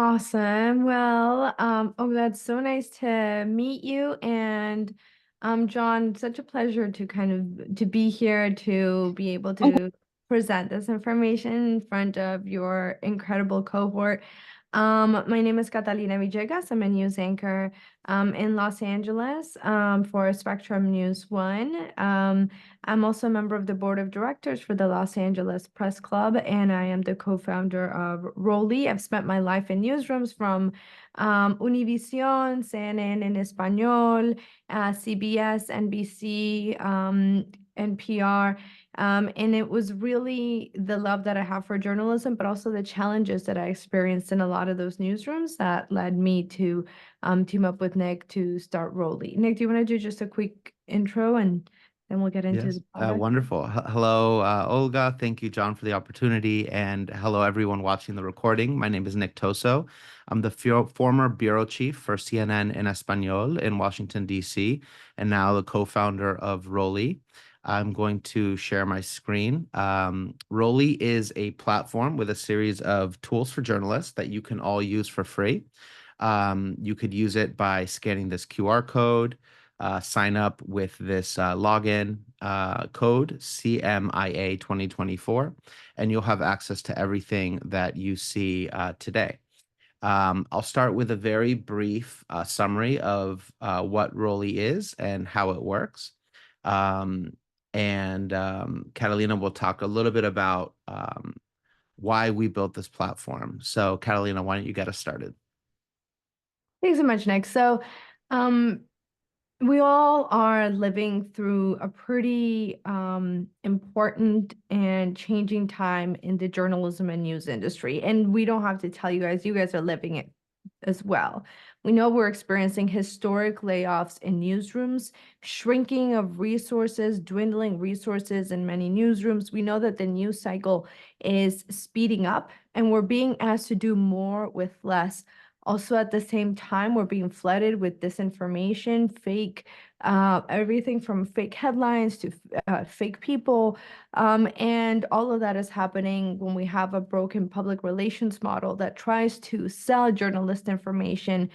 Awesome. Well, oh, that's so nice to meet you. And John, such a pleasure to be here to be able to present this information in front of your incredible cohort. My name is Catalina Villegas. I'm a news anchor in Los Angeles for Spectrum News One. I'm also a member of the board of directors for the Los Angeles Press Club, and I am the co-founder of Rolli. I've spent my life in newsrooms from Univision, CNN en Español, CBS, NBC, NPR. And it was really the love that I have for journalism, but also the challenges that I experienced in a lot of those newsrooms that led me to team up with Nick to start Rolli. Nick, do you want to do just a quick intro and then we'll get into Yes, the product? wonderful. Hello, Olga. Thank you, John, for the opportunity. And hello, everyone watching the recording. My name is Nick Toso. I'm the former bureau chief for CNN en Español in Washington, D.C., and now the co-founder of Rolli. I'm going to share my screen. Rolli is a platform with a series of tools for journalists that you can all use for free. You could use it by scanning this QR code, sign up with this login code CMIA 2024, and you'll have access to everything that you see today. I'll start with a very brief summary of what Rolli is and how it works. Catalina will talk a little bit about why we built this platform. So Catalina, why don't you get us started? Thanks so much, Nick. So, um, we all are living through a pretty important and changing time in the journalism and news industry. And we don't have to tell you guys are living it as well. We know we're experiencing historic layoffs in newsrooms, shrinking of resources, dwindling resources in many newsrooms. We know that the news cycle is speeding up and we're being asked to do more with less. Also, at the same time, we're being flooded with disinformation, fake, everything from fake headlines to fake people. And all of that is happening when we have a broken public relations model that tries to sell journalist information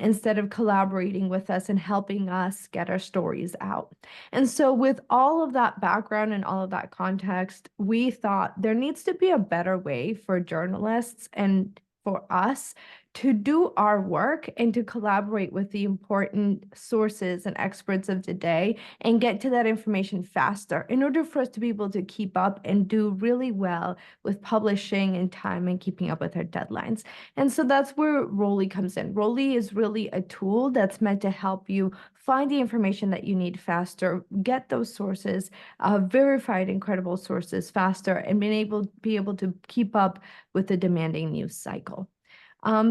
instead of collaborating with us and helping us get our stories out. And so, with all of that background and all of that context, we thought there needs to be a better way for journalists and for us to do our work and to collaborate with the important sources and experts of the day and get to that information faster in order for us to be able to keep up and do really well with publishing in time and keeping up with our deadlines. And so that's where Rolli comes in. Rolli is really a tool that's meant to help you find the information that you need faster, get those sources, verified incredible sources faster, and be able to keep up with the demanding news cycle.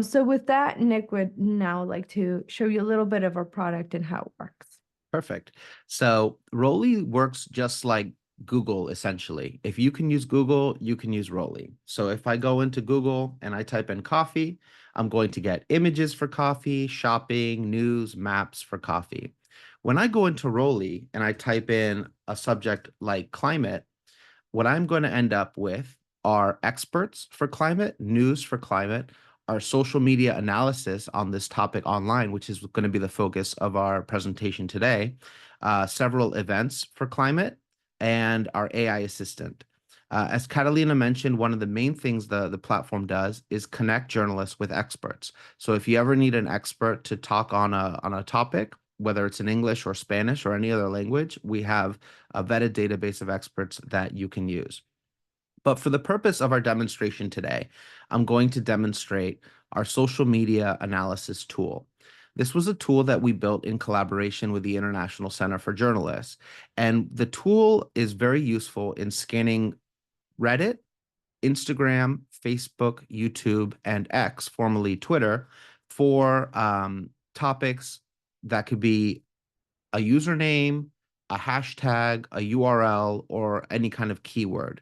So with that, Nick would now like to show you a little bit of our product and how it works. Perfect. So Rolli works just like Google, essentially. If you can use Google, you can use Rolli. So if I go into Google and I type in coffee, I'm going to get images for coffee, shopping, news, maps for coffee. When I go into Rolli and I type in a subject like climate, what I'm going to end up with are experts for climate, news for climate, our social media analysis on this topic online, which is going to be the focus of our presentation today, several events for climate, and our AI assistant. As Catalina mentioned, one of the main things the platform does is connect journalists with experts. So if you ever need an expert to talk on a topic, whether it's in English or Spanish or any other language, we have a vetted database of experts that you can use. But for the purpose of our demonstration today, I'm going to demonstrate our social media analysis tool. This was a tool that we built in collaboration with the International Center for Journalists. And the tool is very useful in scanning Reddit, Instagram, Facebook, YouTube, and X, formerly Twitter, for topics that could be a username, a hashtag, a URL, or any kind of keyword.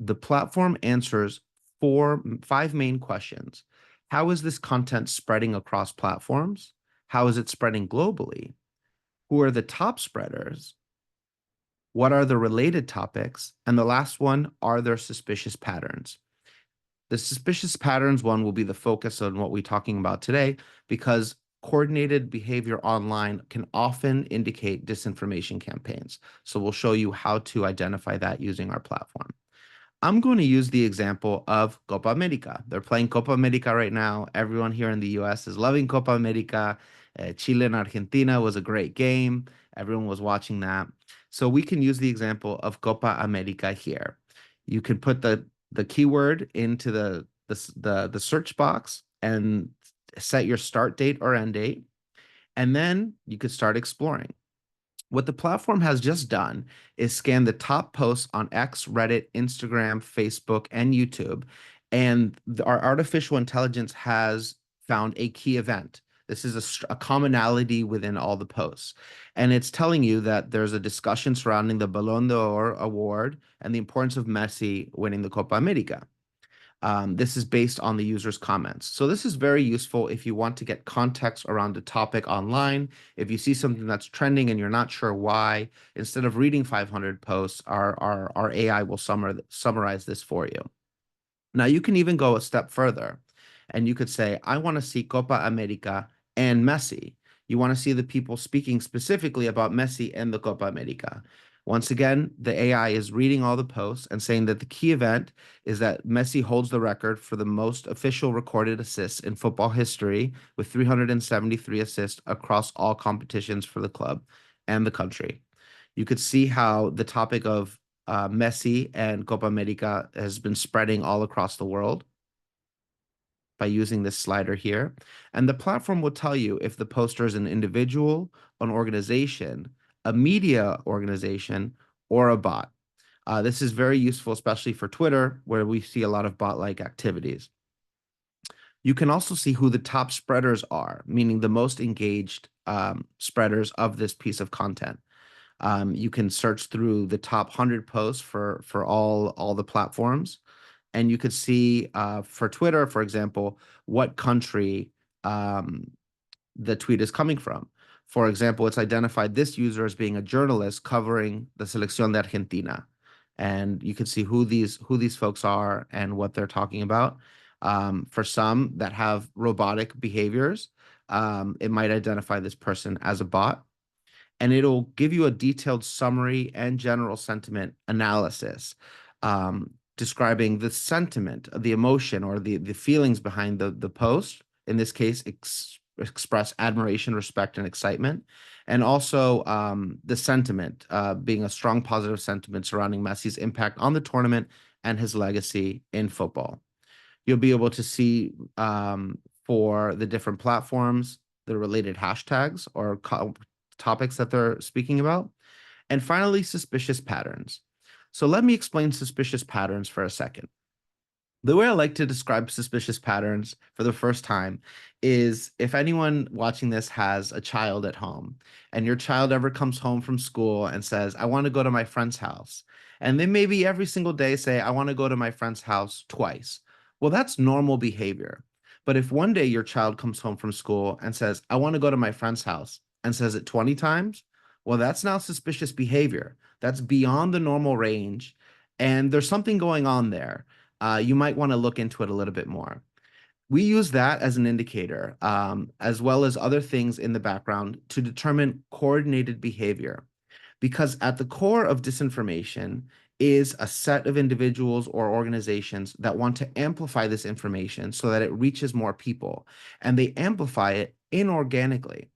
The platform answers five main questions. How is this content spreading across platforms? How is it spreading globally? Who are the top spreaders? What are the related topics? And the last one, are there suspicious patterns? The suspicious patterns one will be the focus on what we're talking about today, because coordinated behavior online can often indicate disinformation campaigns. So we'll show you how to identify that using our platform. I'm going to use the example of Copa America. They're playing Copa America right now. Everyone here in the US is loving Copa America. Chile and Argentina was a great game. Everyone was watching that. So we can use the example of Copa America here. You can put the keyword into the search box and set your start date or end date, and then you could start exploring. What the platform has just done is scan the top posts on X, Reddit, Instagram, Facebook, and YouTube, and our artificial intelligence has found a key event. This is a commonality within all the posts. And it's telling you that there's a discussion surrounding the Ballon d'Or award and the importance of Messi winning the Copa America. This is based on the user's comments. So this is very useful if you want to get context around a topic online. If you see something that's trending and you're not sure why, instead of reading 500 posts, our AI will summarize this for you. Now, you can even go a step further, and you could say, I want to see Copa America and Messi. You want to see the people speaking specifically about Messi and the Copa America. Once again, the AI is reading all the posts and saying that the key event is that Messi holds the record for the most official recorded assists in football history, with 373 assists across all competitions for the club and the country. You could see how the topic of Messi and Copa America has been spreading all across the world by using this slider here. And the platform will tell you if the poster is an individual, an organization, a media organization, or a bot. This is very useful, especially for Twitter, where we see a lot of bot-like activities. You can also see who the top spreaders are, meaning the most engaged spreaders of this piece of content. You can search through the top 100 posts for all the platforms, and you could see for Twitter, for example, what country the tweet is coming from. For example, it's identified this user as being a journalist covering the Selección de Argentina, and you can see who these folks are and what they're talking about. For some that have robotic behaviors, it might identify this person as a bot, and it'll give you a detailed summary and general sentiment analysis, describing the sentiment, the emotion, or the feelings behind the post. In this case, express admiration, respect, and excitement, and also the sentiment being a strong positive sentiment surrounding Messi's impact on the tournament and his legacy in football. You'll be able to see for the different platforms, the related hashtags or topics that they're speaking about. And finally, suspicious patterns. So let me explain suspicious patterns for a second. The way I like to describe suspicious patterns for the first time is if anyone watching this has a child at home and your child ever comes home from school and says, I want to go to my friend's house. And they maybe every single day say, I want to go to my friend's house twice. Well, that's normal behavior. But if one day your child comes home from school and says, I want to go to my friend's house, and says it 20 times, well, that's now suspicious behavior. That's beyond the normal range. And there's something going on there. You might want to look into it a little bit more. We use that as an indicator, as well as other things in the background to determine coordinated behavior. Because at the core of disinformation is a set of individuals or organizations that want to amplify this information so that it reaches more people, and they amplify it inorganically.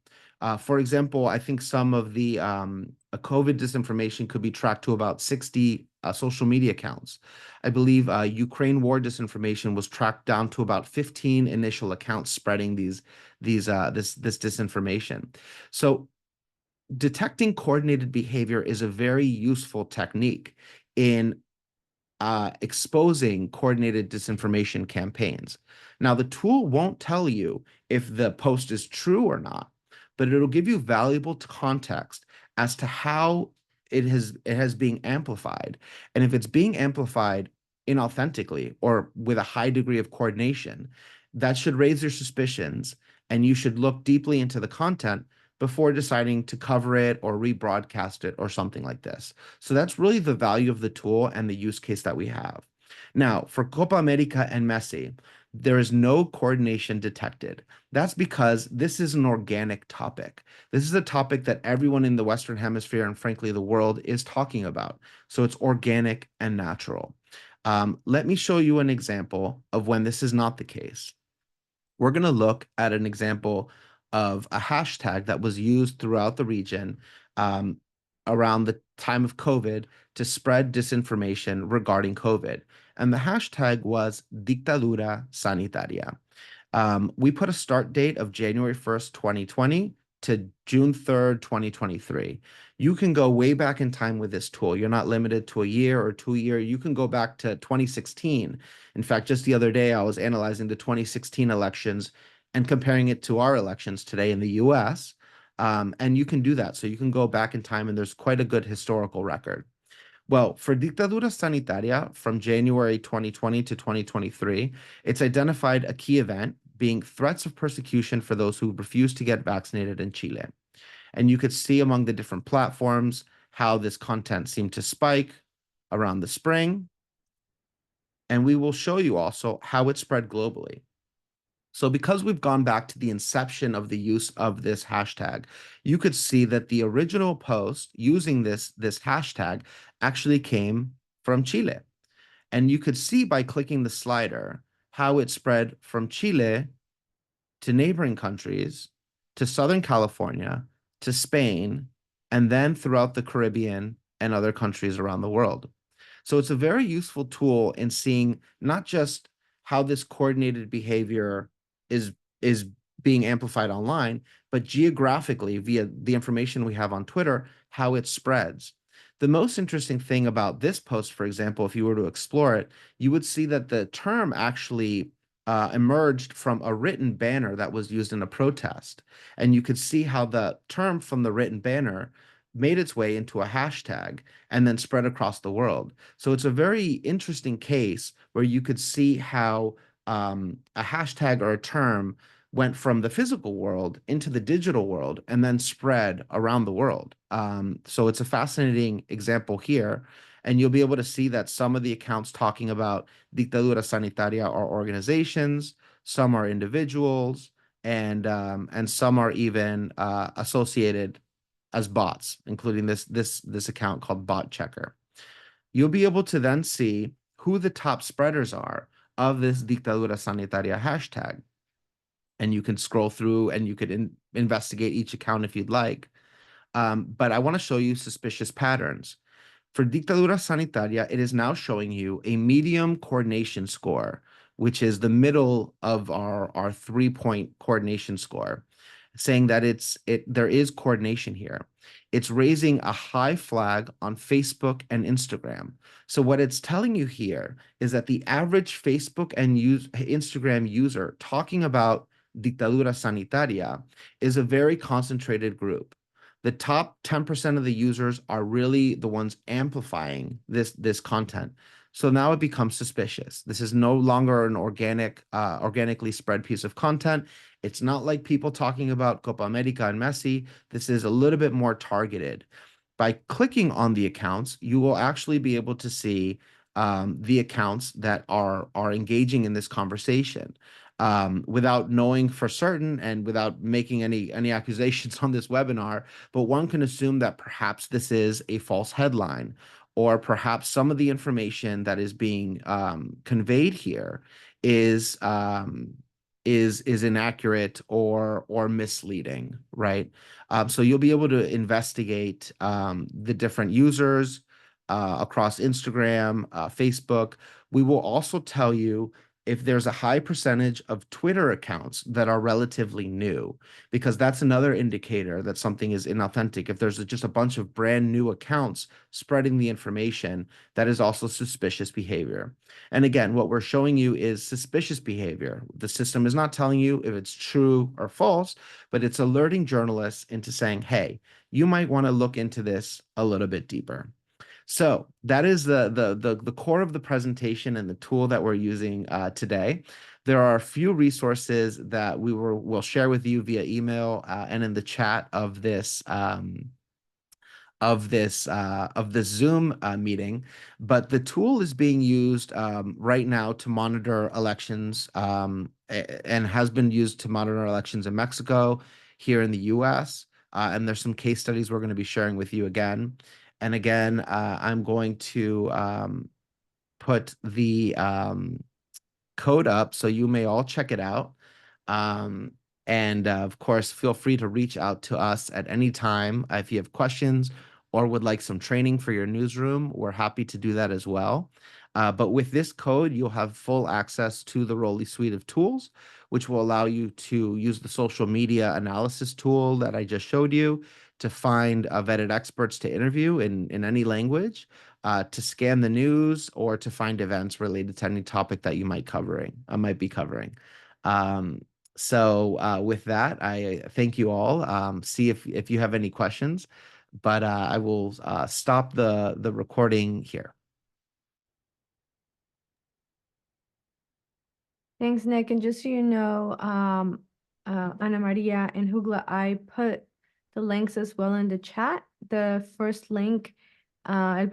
For example, I think some of the COVID disinformation could be tracked to about 60 social media accounts. I believe Ukraine war disinformation was tracked down to about 15 initial accounts spreading this disinformation. So detecting coordinated behavior is a very useful technique in exposing coordinated disinformation campaigns. Now, the tool won't tell you if the post is true or not, but it'll give you valuable context as to how it has being amplified. And if it's being amplified inauthentically or with a high degree of coordination, that should raise your suspicions, and you should look deeply into the content before deciding to cover it or rebroadcast it or something like this. So that's really the value of the tool and the use case that we have. Now, for Copa America and Messi, there is no coordination detected. That's because this is an organic topic. This is a topic that everyone in the Western Hemisphere and frankly the world is talking about. So it's organic and natural. Let me show you an example of when this is not the case. We're going to look at an example of a hashtag that was used throughout the region um, around the time of COVID to spread disinformation regarding COVID. And the hashtag was Dictadura Sanitaria. We put a start date of January 1st, 2020 to June 3rd, 2023. You can go way back in time with this tool. You're not limited to a year or 2 year. You can go back to 2016. In fact, just the other day, I was analyzing the 2016 elections and comparing it to our elections today in the US. And you can do that. So you can go back in time, and there's quite a good historical record. Well, for Dictadura Sanitaria from January 2020 to 2023, it's identified a key event being threats of persecution for those who refuse to get vaccinated in Chile. And you could see among the different platforms how this content seemed to spike around the spring. And we will show you also how it spread globally. So because we've gone back to the inception of the use of this hashtag, you could see that the original post using this hashtag actually came from Chile. And you could see by clicking the slider how it spread from Chile to neighboring countries, to Southern California, to Spain, and then throughout the Caribbean and other countries around the world. So it's a very useful tool in seeing not just how this coordinated behavior is is being amplified online, but geographically via the information we have on Twitter, how it spreads. The most interesting thing about this post, for example, if you were to explore it, you would see that the term actually emerged from a written banner that was used in a protest. And you could see how the term from the written banner made its way into a hashtag and then spread across the world. So it's a very interesting case where you could see how a hashtag or a term went from the physical world into the digital world and then spread around the world. So it's a fascinating example here. And you'll be able to see that some of the accounts talking about Dictadura Sanitaria are organizations, some are individuals, and some are even associated as bots, including this account called Bot Checker. You'll be able to then see who the top spreaders are of this Dictadura Sanitaria hashtag. And you can scroll through and you could investigate each account if you'd like. But I want to show you suspicious patterns. For Dictadura Sanitaria, it is now showing you a medium coordination score, which is the middle of our 3-point coordination score, saying that there is coordination here. It's raising a high flag on Facebook and Instagram. So what it's telling you here is that the average Facebook and Instagram user talking about Dictadura Sanitaria is a very concentrated group. The top 10% of the users are really the ones amplifying this content. So now it becomes suspicious. This is no longer an organically spread piece of content. It's not like people talking about Copa America and Messi. This is a little bit more targeted. By clicking on the accounts, you will actually be able to see the accounts that are engaging in this conversation. Without knowing for certain and without making any accusations on this webinar, but one can assume that perhaps this is a false headline, or perhaps some of the information that is being conveyed here is is inaccurate or misleading, right? So you'll be able to investigate the different users across Instagram, Facebook. We will also tell you if there's a high percentage of Twitter accounts that are relatively new, because that's another indicator that something is inauthentic. If there's just a bunch of brand new accounts spreading the information, that is also suspicious behavior. And again, what we're showing you is suspicious behavior. The system is not telling you if it's true or false, but it's alerting journalists into saying, hey, you might want to look into this a little bit deeper. So that is the core of the presentation and the tool that we're using today. There are a few resources that we'll share with you via email and in the chat of of this Zoom meeting, but the tool is being used right now to monitor elections and has been used to monitor elections in Mexico, here in the U.S. And there's some case studies we're going to be sharing with you again. And again, I'm going to put the code up so you may all check it out. Um, and of course, feel free to reach out to us at any time if you have questions or would like some training for your newsroom. We're happy to do that as well. But with this code, you'll have full access to the Rolli suite of tools, which will allow you to use the social media analysis tool that I just showed you to find vetted experts to interview in any language, to scan the news or to find events related to any topic that you might be covering. Um, with that, I thank you all. See if you have any questions, but I will stop the recording here. Thanks, Nick. And just so you know, Ana Maria and Hugla, I put the links as well in the chat. The first link, el